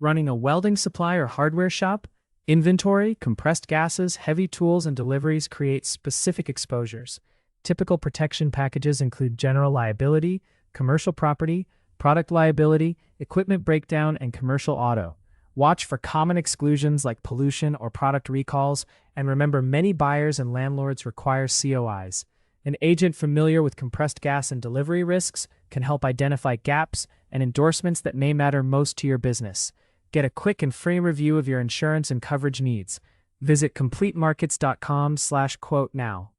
Running a welding supply or hardware shop? Inventory, compressed gases, heavy tools, and deliveries create specific exposures. Typical protection packages include general liability, commercial property, product liability, equipment breakdown, and commercial auto. Watch for common exclusions like pollution or product recalls, and remember many buyers and landlords require COIs. An agent familiar with compressed gas and delivery risks can help identify gaps and endorsements that may matter most to your business. Get a quick and free review of your insurance and coverage needs. Visit CompleteMarkets.com/quote now.